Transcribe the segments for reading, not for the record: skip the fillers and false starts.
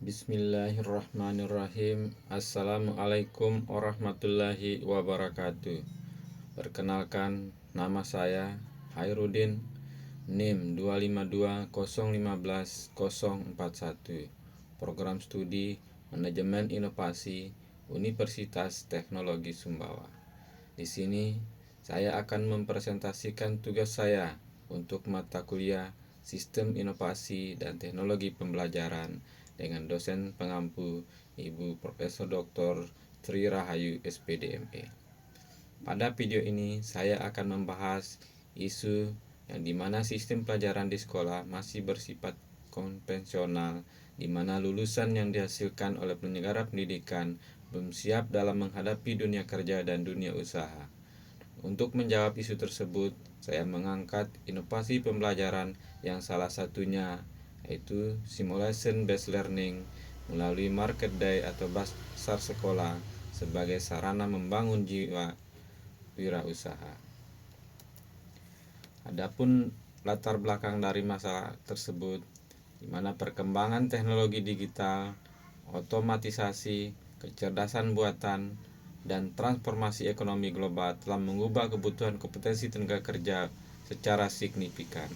Bismillahirrahmanirrahim. Assalamualaikum warahmatullahi wabarakatuh. Perkenalkan, nama saya Hairudin, NIM 252015041, Program Studi Manajemen Inovasi Universitas Teknologi Sumbawa. Di sini saya akan mempresentasikan tugas saya untuk mata kuliah Sistem Inovasi dan Teknologi Pembelajaran dengan dosen pengampu Ibu Profesor Dr. Tri Rahayu SPDME. Pada video ini saya akan membahas isu yang dimana sistem pelajaran di sekolah masih bersifat konvensional, di mana lulusan yang dihasilkan oleh penyelenggara pendidikan belum siap dalam menghadapi dunia kerja dan dunia usaha. Untuk menjawab isu tersebut, saya mengangkat inovasi pembelajaran yang salah satunya yaitu simulation based learning melalui market day atau pasar sekolah sebagai sarana membangun jiwa wirausaha. Adapun latar belakang dari masalah tersebut, di mana perkembangan teknologi digital, otomatisasi, kecerdasan buatan, dan transformasi ekonomi global telah mengubah kebutuhan kompetensi tenaga kerja secara signifikan.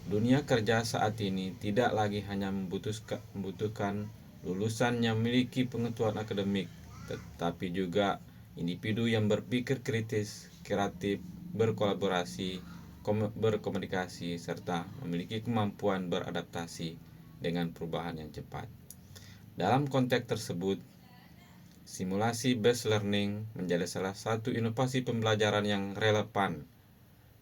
Dunia kerja saat ini tidak lagi hanya membutuhkan lulusan yang memiliki pengetahuan akademik, tetapi juga individu yang berpikir kritis, kreatif, berkolaborasi, berkomunikasi, serta memiliki kemampuan beradaptasi dengan perubahan yang cepat. Dalam konteks tersebut, simulasi based learning menjadi salah satu inovasi pembelajaran yang relevan,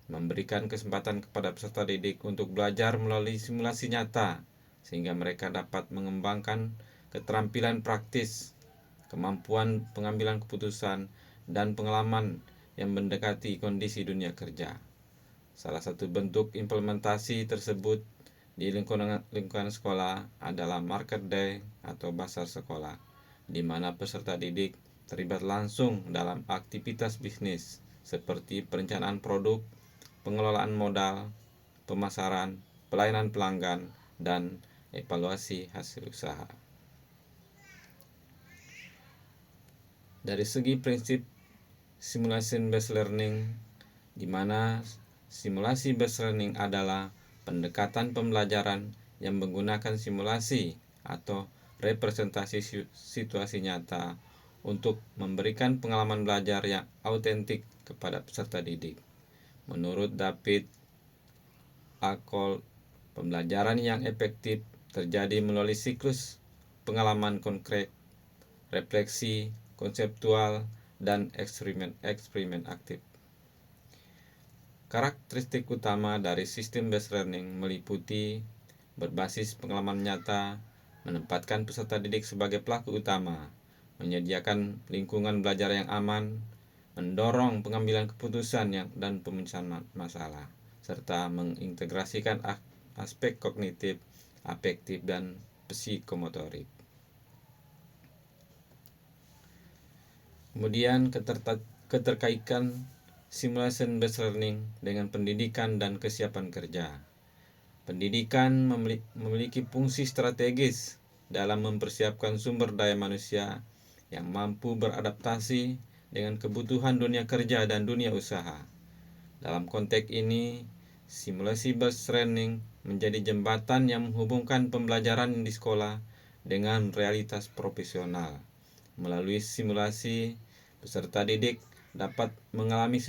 memberikan kesempatan kepada peserta didik untuk belajar melalui simulasi nyata, sehingga mereka dapat mengembangkan keterampilan praktis, kemampuan pengambilan keputusan, dan pengalaman yang mendekati kondisi dunia kerja. Salah satu bentuk implementasi tersebut di lingkungan sekolah adalah market day atau pasar sekolah, di mana peserta didik terlibat langsung dalam aktivitas bisnis seperti perencanaan produk, pengelolaan modal, pemasaran, pelayanan pelanggan, dan evaluasi hasil usaha. Dari segi prinsip simulation based learning, di mana simulasi based learning adalah pendekatan pembelajaran yang menggunakan simulasi atau representasi situasi nyata untuk memberikan pengalaman belajar yang autentik kepada peserta didik. Menurut David Alcol, pembelajaran yang efektif terjadi melalui siklus pengalaman konkret, refleksi konseptual, dan eksperimen aktif. Karakteristik utama dari sistem based learning meliputi berbasis pengalaman nyata, menempatkan peserta didik sebagai pelaku utama, menyediakan lingkungan belajar yang aman, mendorong pengambilan keputusan dan pemecahan masalah, serta mengintegrasikan aspek kognitif, afektif, dan psikomotorik. Kemudian keterkaitan simulation based learning dengan pendidikan dan kesiapan kerja. Pendidikan memiliki fungsi strategis dalam mempersiapkan sumber daya manusia yang mampu beradaptasi dengan kebutuhan dunia kerja dan dunia usaha. Dalam konteks ini, simulasi based learning menjadi jembatan yang menghubungkan pembelajaran di sekolah dengan realitas profesional. Melalui simulasi, peserta didik dapat mengalami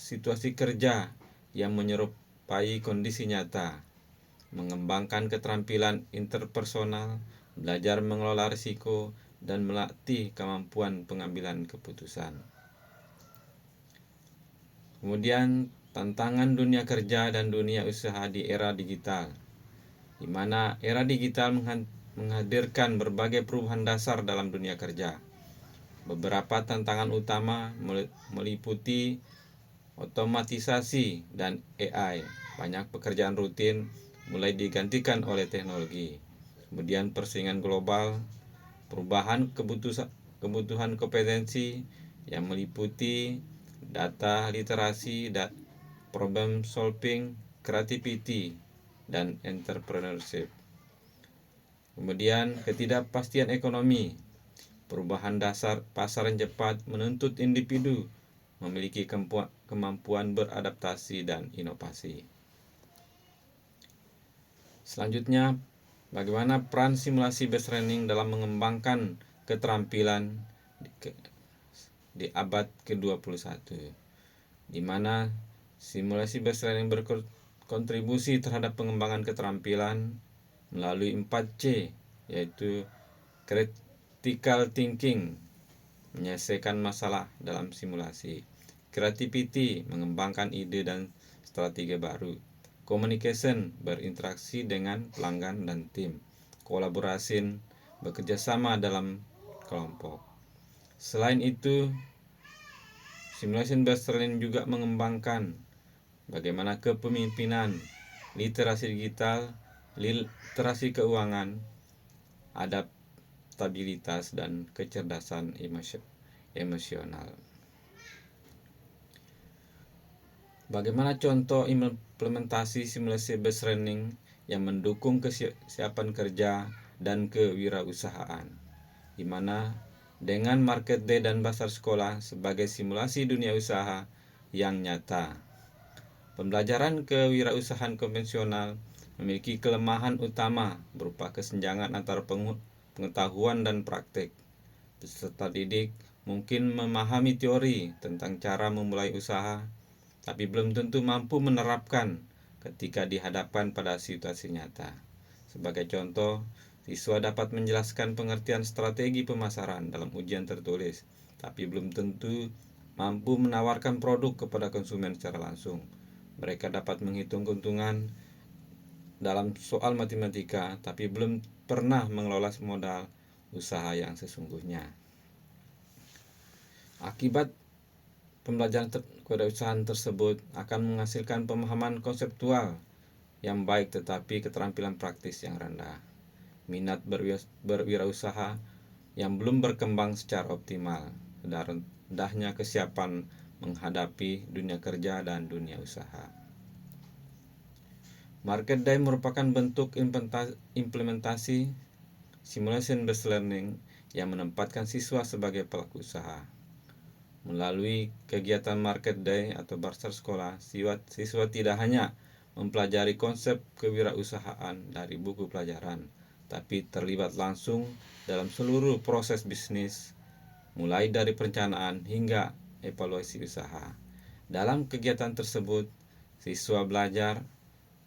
situasi kerja yang menyerupai kondisi nyata, mengembangkan keterampilan interpersonal, belajar mengelola risiko, dan melatih kemampuan pengambilan keputusan. Kemudian tantangan dunia kerja dan dunia usaha di era digital, di mana era digital menghadirkan berbagai perubahan dasar dalam dunia kerja. Beberapa tantangan utama meliputi otomatisasi dan AI. Banyak pekerjaan rutin mulai digantikan oleh teknologi. Kemudian persaingan global, perubahan kebutuhan kompetensi yang meliputi data literasi, problem solving, creativity, dan entrepreneurship. Kemudian ketidakpastian ekonomi, perubahan dasar pasar yang cepat menuntut individu memiliki kemampuan beradaptasi dan inovasi. Selanjutnya, bagaimana peran simulasi based learning dalam mengembangkan keterampilan di abad ke-21, di mana simulasi based learning berkontribusi terhadap pengembangan keterampilan melalui 4C, yaitu critical thinking, menyelesaikan masalah dalam simulasi; creativity, mengembangkan ide dan strategi baru; communication, berinteraksi dengan pelanggan dan tim; collaboration, bekerja sama dalam kelompok. Selain itu, simulation based learning juga mengembangkan bagaimana kepemimpinan, literasi digital, literasi keuangan, adaptabilitas, dan kecerdasan emosional. Bagaimana contoh implementasi simulasi based learning yang mendukung kesiapan kerja dan kewirausahaan, di mana dengan market day dan pasar sekolah sebagai simulasi dunia usaha yang nyata. Pembelajaran kewirausahaan konvensional memiliki kelemahan utama berupa kesenjangan antara pengetahuan dan praktik. Peserta didik mungkin memahami teori tentang cara memulai usaha, tapi belum tentu mampu menerapkan ketika dihadapkan pada situasi nyata. Sebagai contoh, siswa dapat menjelaskan pengertian strategi pemasaran dalam ujian tertulis, tapi belum tentu mampu menawarkan produk kepada konsumen secara langsung. Mereka dapat menghitung keuntungan dalam soal matematika, tapi belum pernah mengelola modal usaha yang sesungguhnya. Akibat pembelajaran kewirausahaan tersebut akan menghasilkan pemahaman konseptual yang baik tetapi keterampilan praktis yang rendah. Minat berwirausaha yang belum berkembang secara optimal, dan rendahnya kesiapan menghadapi dunia kerja dan dunia usaha. Market day merupakan bentuk implementasi simulation based learning yang menempatkan siswa sebagai pelaku usaha. Melalui kegiatan market day atau pasar sekolah, siswa tidak hanya mempelajari konsep kewirausahaan dari buku pelajaran, tapi terlibat langsung dalam seluruh proses bisnis, mulai dari perencanaan hingga evaluasi usaha. Dalam kegiatan tersebut, siswa belajar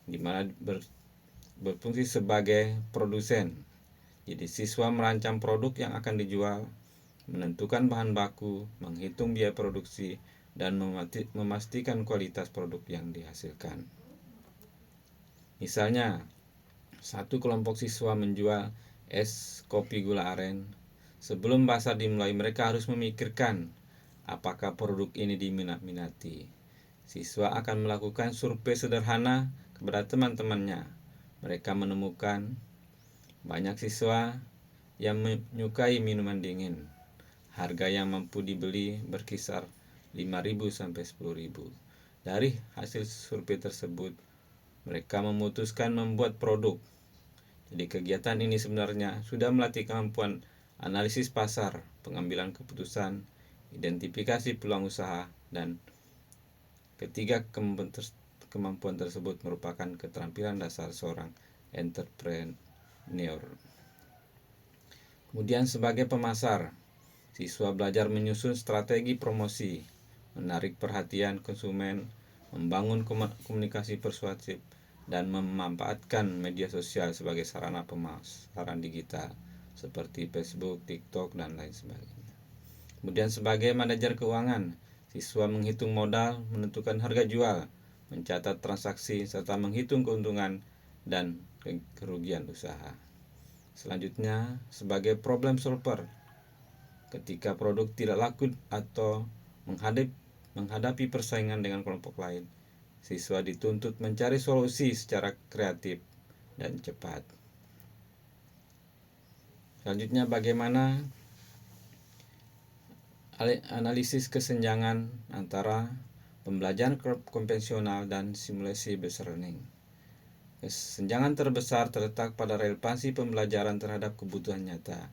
di mana berfungsi sebagai produsen. Jadi siswa merancang produk yang akan dijual, menentukan bahan baku, menghitung biaya produksi, dan memastikan kualitas produk yang dihasilkan. Misalnya, satu kelompok siswa menjual es kopi gula aren. Sebelum pasar dimulai, mereka harus memikirkan apakah produk ini diminati. Siswa akan melakukan survei sederhana kepada teman-temannya. Mereka menemukan banyak siswa yang menyukai minuman dingin. Harga yang mampu dibeli berkisar 5.000 sampai 10.000. Dari hasil survei tersebut, mereka memutuskan membuat produk. Jadi kegiatan ini sebenarnya sudah melatih kemampuan analisis pasar, pengambilan keputusan, identifikasi peluang usaha, dan ketiga kemampuan tersebut merupakan keterampilan dasar seorang entrepreneur. Kemudian sebagai pemasar, siswa belajar menyusun strategi promosi, menarik perhatian konsumen, membangun komunikasi persuasif, dan memanfaatkan media sosial sebagai sarana pemasaran digital seperti Facebook, TikTok, dan lain sebagainya. Kemudian sebagai manajer keuangan, siswa menghitung modal, menentukan harga jual, mencatat transaksi, serta menghitung keuntungan dan kerugian usaha. Selanjutnya, sebagai problem solver, ketika produk tidak laku atau menghadapi persaingan dengan kelompok lain, siswa dituntut mencari solusi secara kreatif dan cepat. Selanjutnya, bagaimana analisis kesenjangan antara pembelajaran konvensional dan simulasi based learning. Kesenjangan terbesar terletak pada relevansi pembelajaran terhadap kebutuhan nyata.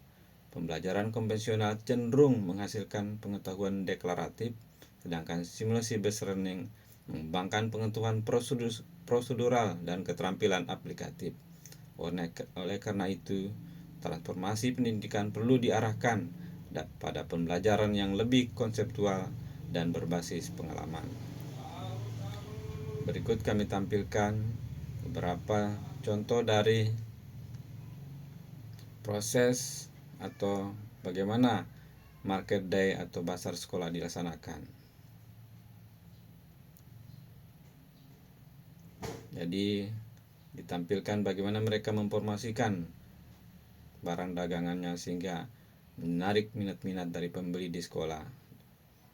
Pembelajaran konvensional cenderung menghasilkan pengetahuan deklaratif, sedangkan simulasi based learning mengembangkan pengetahuan prosedural dan keterampilan aplikatif. Oleh karena itu, transformasi pendidikan perlu diarahkan pada pembelajaran yang lebih konseptual dan berbasis pengalaman. Berikut kami tampilkan beberapa contoh dari proses atau bagaimana market day atau pasar sekolah dilaksanakan. Jadi ditampilkan bagaimana mereka mempromosikan barang dagangannya sehingga menarik minat-minat dari pembeli di sekolah,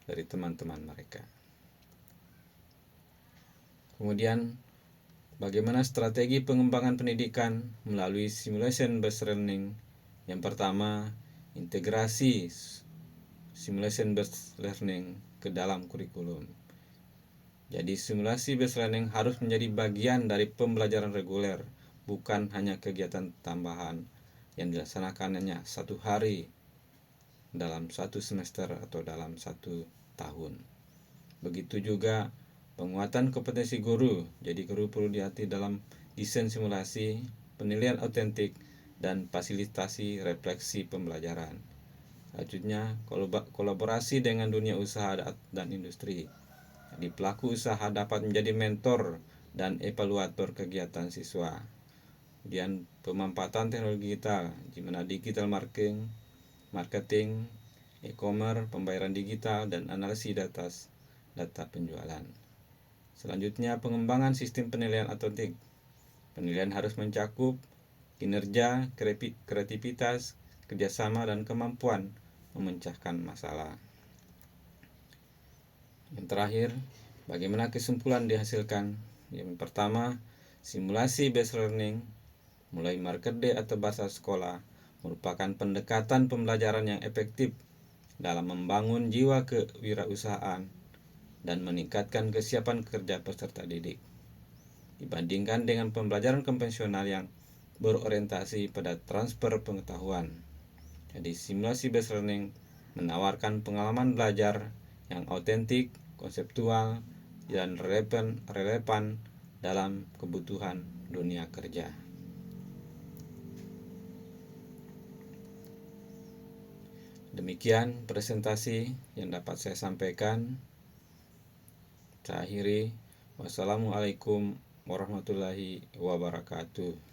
dari teman-teman mereka. Kemudian bagaimana strategi pengembangan pendidikan melalui simulation based learning. Yang pertama, integrasi simulation based learning ke dalam kurikulum. Jadi simulasi based learning harus menjadi bagian dari pembelajaran reguler, bukan hanya kegiatan tambahan yang dilaksanakan hanya 1 hari dalam 1 semester atau dalam 1 tahun. Begitu juga penguatan kompetensi guru. Jadi guru perlu dilatih dalam desain simulasi, penilaian autentik, dan fasilitasi refleksi pembelajaran. Selanjutnya, kolaborasi dengan dunia usaha dan industri. Jadi pelaku usaha dapat menjadi mentor dan evaluator kegiatan siswa. Kemudian pemanfaatan teknologi digital, di mana digital marketing, e-commerce, pembayaran digital, dan analisis data penjualan. Selanjutnya, pengembangan sistem penilaian autentik. Penilaian harus mencakup kinerja, kreativitas, kerjasama, dan kemampuan memecahkan masalah. Yang terakhir, bagaimana kesimpulan dihasilkan? Yang pertama, simulasi based learning mulai market day atau bahasa sekolah merupakan pendekatan pembelajaran yang efektif dalam membangun jiwa kewirausahaan dan meningkatkan kesiapan kerja peserta didik dibandingkan dengan pembelajaran konvensional yang berorientasi pada transfer pengetahuan. Jadi simulasi based learning menawarkan pengalaman belajar yang autentik, konseptual, dan relevan dalam kebutuhan dunia kerja. Demikian presentasi yang dapat saya sampaikan. Saya akhiri. Wassalamualaikum warahmatullahi wabarakatuh.